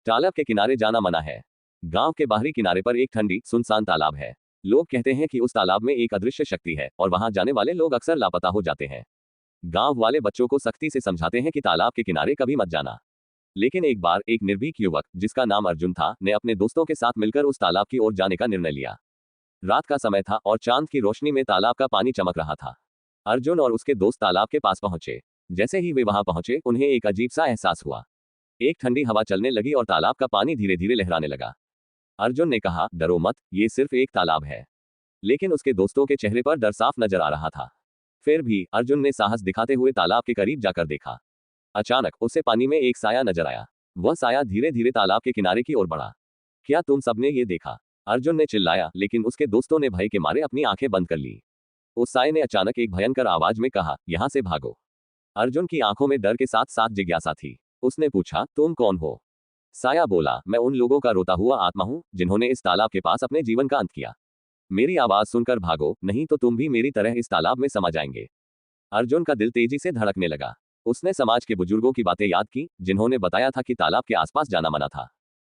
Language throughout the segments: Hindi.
तालाब के किनारे जाना मना है। गांव के बाहरी किनारे पर एक ठंडी सुनसान तालाब है। लोग कहते हैं कि उस तालाब में एक अदृश्य शक्ति है और वहां जाने वाले लोग अक्सर लापता हो जाते हैं। गांव वाले बच्चों को सख्ती से समझाते हैं कि तालाब के किनारे कभी मत जाना। लेकिन एक बार एक निर्भीक युवक जिसका नाम अर्जुन था ने अपने दोस्तों के साथ मिलकर उस तालाब की ओर जाने का निर्णय लिया। रात का समय था और चांद की रोशनी में तालाब का पानी चमक रहा था। अर्जुन और उसके दोस्त तालाब के पास पहुंचे। जैसे ही वे वहां पहुंचे उन्हें एक अजीब सा एहसास हुआ। एक ठंडी हवा चलने लगी और तालाब का पानी धीरे धीरे लहराने लगा। अर्जुन ने कहा, डरो मत, ये सिर्फ एक तालाब है। लेकिन उसके दोस्तों के चेहरे पर डर साफ नजर आ रहा था। फिर भी अर्जुन ने साहस दिखाते हुए तालाब के करीब जाकर देखा। अचानक उसे पानी में एक साया नजर आया। वह साया धीरे धीरे तालाब के किनारे की ओर बढ़ा। क्या तुम सबने ये देखा? अर्जुन ने चिल्लाया, लेकिन उसके दोस्तों ने भय के मारे अपनी आंखें बंद कर ली। उस साये ने अचानक एक भयंकर आवाज में कहा, यहां से भागो। अर्जुन की आंखों में डर के साथ साथ जिज्ञासा थी। उसने पूछा, तुम कौन हो? साया बोला, मैं उन लोगों का रोता हुआ आत्मा हूं जिन्होंने इस तालाब के पास अपने जीवन का अंत किया। मेरी आवाज सुनकर भागो, नहीं तो तुम भी मेरी तरह इस तालाब में समा जाएंगे। अर्जुन का दिल तेजी से धड़कने लगा। उसने समाज के बुजुर्गों की बातें याद की जिन्होंने बताया था कि तालाब के आसपास जाना मना था।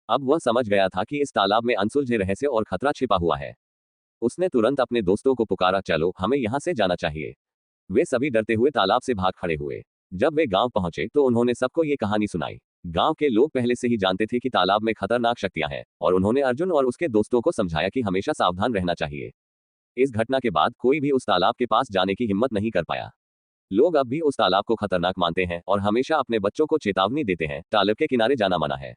अब वह समझ गया था कि इस तालाब में अनसुलझे रहस्य और खतरा छिपा हुआ है। उसने तुरंत अपने दोस्तों को पुकारा, चलो हमें यहाँ से जाना चाहिए। वे सभी डरते हुए तालाब से भाग खड़े हुए। जब वे गांव पहुंचे तो उन्होंने सबको ये कहानी सुनाई। गांव के लोग पहले से ही जानते थे कि तालाब में खतरनाक शक्तियां हैं और उन्होंने अर्जुन और उसके दोस्तों को समझाया कि हमेशा सावधान रहना चाहिए। इस घटना के बाद कोई भी उस तालाब के पास जाने की हिम्मत नहीं कर पाया। लोग अब भी उस तालाब को खतरनाक मानते हैं और हमेशा अपने बच्चों को चेतावनी देते हैं, तालाब के किनारे जाना मना है।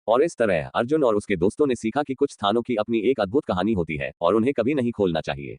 और इस तरह अर्जुन और उसके दोस्तों ने सीखा कि कुछ स्थानों की अपनी एक अद्भुत कहानी होती है और उन्हें कभी नहीं खोलना चाहिए।